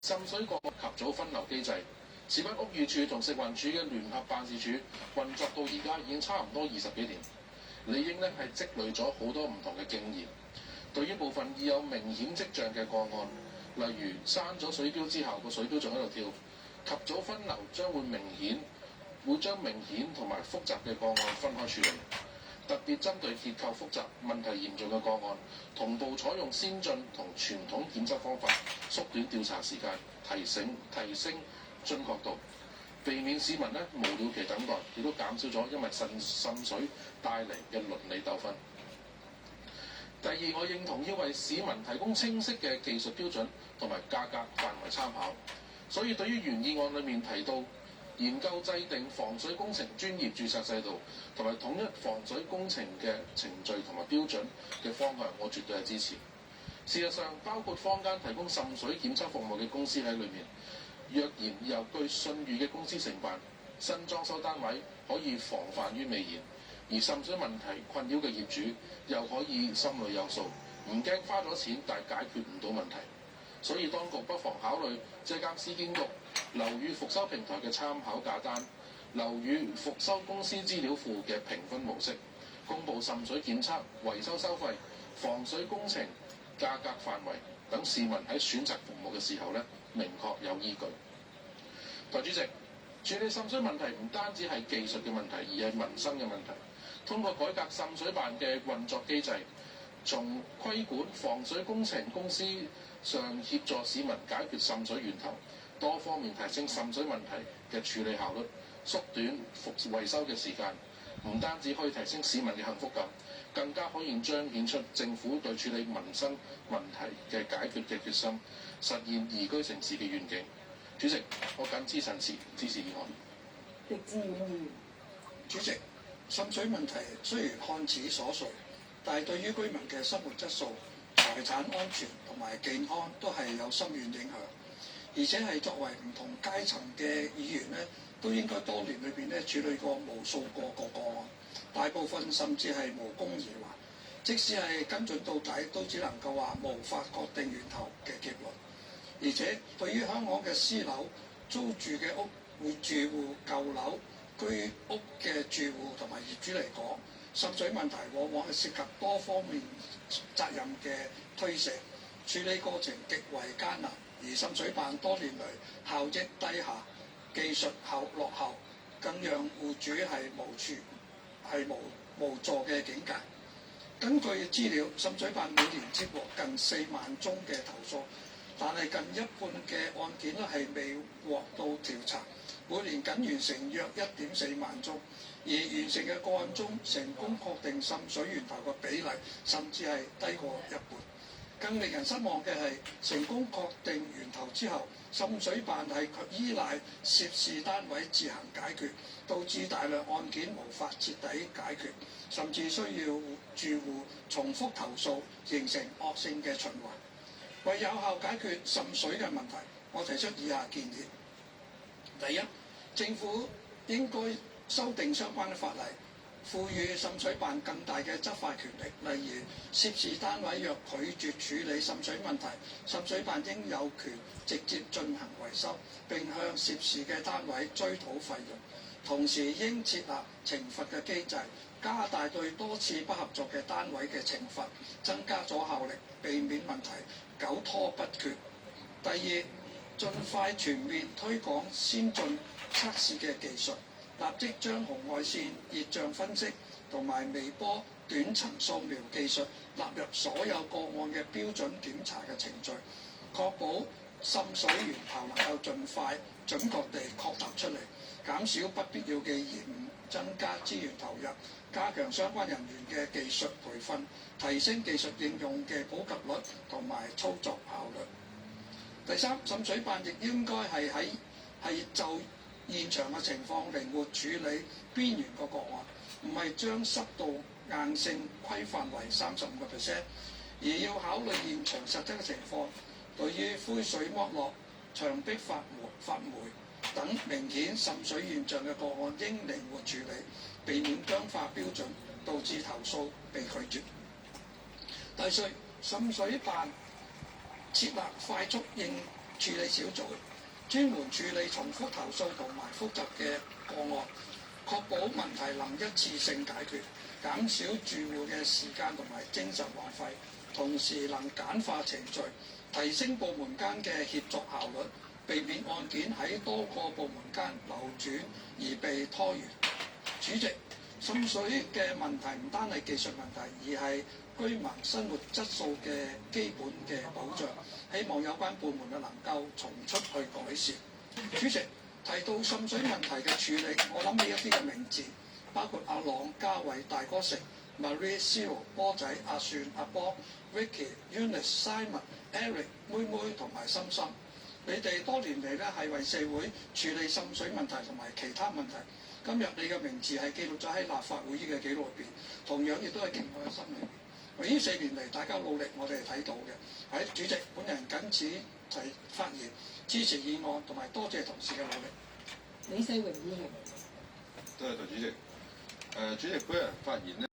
滲水個案及早分流機制，事關屋宇署同食環署嘅聯合辦事處運作到而家已經差唔多20幾年，理應咧係積累咗好多唔同嘅經驗。對於部分已有明顯跡象嘅個案，例如閂咗水錶之後個水錶仲喺度跳，及早分流將會將明顯同埋複雜嘅個案分開處理。特別針對結構複雜、問題嚴重嘅個案，同步採用先進同傳統檢測方法，縮短調查時間，提升準確度，避免市民無了期等待，亦都減少咗因為滲水帶嚟嘅倫理糾紛。第二，我認同要為市民提供清晰嘅技術標準同埋價格範圍參考，所以對於原議案裏面提到研究制定防水工程專業註冊制度，同埋統一防水工程嘅程序同埋標準嘅方向，我絕對係支持。事實上，包括坊間提供滲水檢測服務嘅公司喺裏面，若然由具信譽嘅公司承辦，新裝修單位可以防範於未然，而滲水問題困擾嘅業主又可以心裏有數，唔驚花咗錢但解決唔到問題。所以當局不妨考慮借鑑市建局樓宇復修平台嘅參考價單、樓宇復修公司資料庫嘅評分模式，公佈滲水檢測、維修收費、防水工程價格範圍等，市民喺選擇服務嘅時候明確有依據。代理主席，處理滲水問題唔單止係技術嘅問題，而係民生嘅問題。通過改革滲水辦嘅運作機制，從規管防水工程公司上協助市民解決滲水源頭，多方面提升滲水問題嘅處理效率，縮短維修嘅時間，唔單止可以提升市民嘅幸福感，更加可以彰顯出政府對處理民生問題嘅解決嘅決心，實現宜居城市嘅願景。主席，我謹此陳辭，支持議案。狄志遠議員。主席，滲水問題雖然看似瑣碎，但係對於居民嘅生活質素、財產安全同埋健康都係有深遠影響，而且係作為唔同階層嘅議員都應該多年裏邊處理過無數個個案，大部分甚至係無功而還。即使係跟進到底，都只能夠話無法確定源頭嘅結論。而且對於香港嘅私樓租住嘅屋住戶、舊樓居屋嘅住戶同埋業主嚟講，滲水問題往往係涉及多方面責任嘅推卸，處理過程極為艱難，而滲水辦多年嚟效益低下、技術落後，更讓戶主係無助嘅境界。根據資料，滲水辦每年接獲近4萬宗嘅投訴，但係近一半嘅案件係未獲到調查，每年僅完成約1.4萬宗，而完成嘅個案中，成功確定滲水源頭嘅比例甚至係低過一半。更令人失望嘅係，成功確定源頭之後，滲水辦係依賴涉事單位自行解決，導致大量案件無法徹底解決，甚至需要住戶重複投訴，形成惡性嘅循環。為有效解決滲水嘅問題，我提出以下建議：第一，政府應該修訂相關嘅法例，賦予滲水辦更大嘅執法權力。例如，涉事單位若拒絕處理滲水問題，滲水辦應有權直接進行維修，並向涉事嘅單位追討費用。同時應設立懲罰嘅機制，加大對多次不合作嘅單位嘅懲罰，增加阻效力，避免問題久拖不決。第二，盡快全面推廣先進測試嘅技術，立即將紅外線熱像分析同埋微波短層掃描技術納入所有個案嘅標準檢查嘅程序，確保滲水源頭能夠盡快準確地確立出嚟，減少不必要嘅延誤，增加資源投入，加強相關人員嘅技術培訓，提升技術應用嘅普及率同埋操作效率。第三，滲水辦亦應該係就現場嘅情況靈活處理邊緣個案，唔係將濕度硬性規範為35%，而要考慮現場實質嘅情況。對於灰水剝落、牆壁發霉等明顯滲水現象嘅個案，應靈活處理，避免僵化標準，導致投訴被拒絕。第四，滲水辦設立快速應處理小組，專門處理重複投訴同埋複雜嘅個案，確保問題能一次性解決，減少住戶嘅時間同埋精神浪費，同時能簡化程序，提升部門間嘅協作效率，避免案件喺多個部門間流轉而被拖延。主席，滲水嘅問題唔單係技術問題，而係居民生活質素嘅基本嘅保障。希望有關部門能夠從速去改善。主席，提到滲水問題嘅處理，我諗起一啲嘅名字，包括阿朗、嘉偉、大哥城、Marie、Zero、波仔、阿算、阿波、Vicky、Eunice、Simon、Eric、妹妹同埋心心。你哋多年嚟咧係為社會處理滲水問題同埋其他問題。今日你嘅名字係記錄咗喺立法會嘅記錄入邊，同樣亦都係記喺我嘅心裏邊。為呢4年嚟大家努力，我哋係睇到嘅。喺主席，本人謹此提發言，支持議案，同埋多謝同事嘅努力。李世榮議員。多謝代理主席。主席本人發言咧。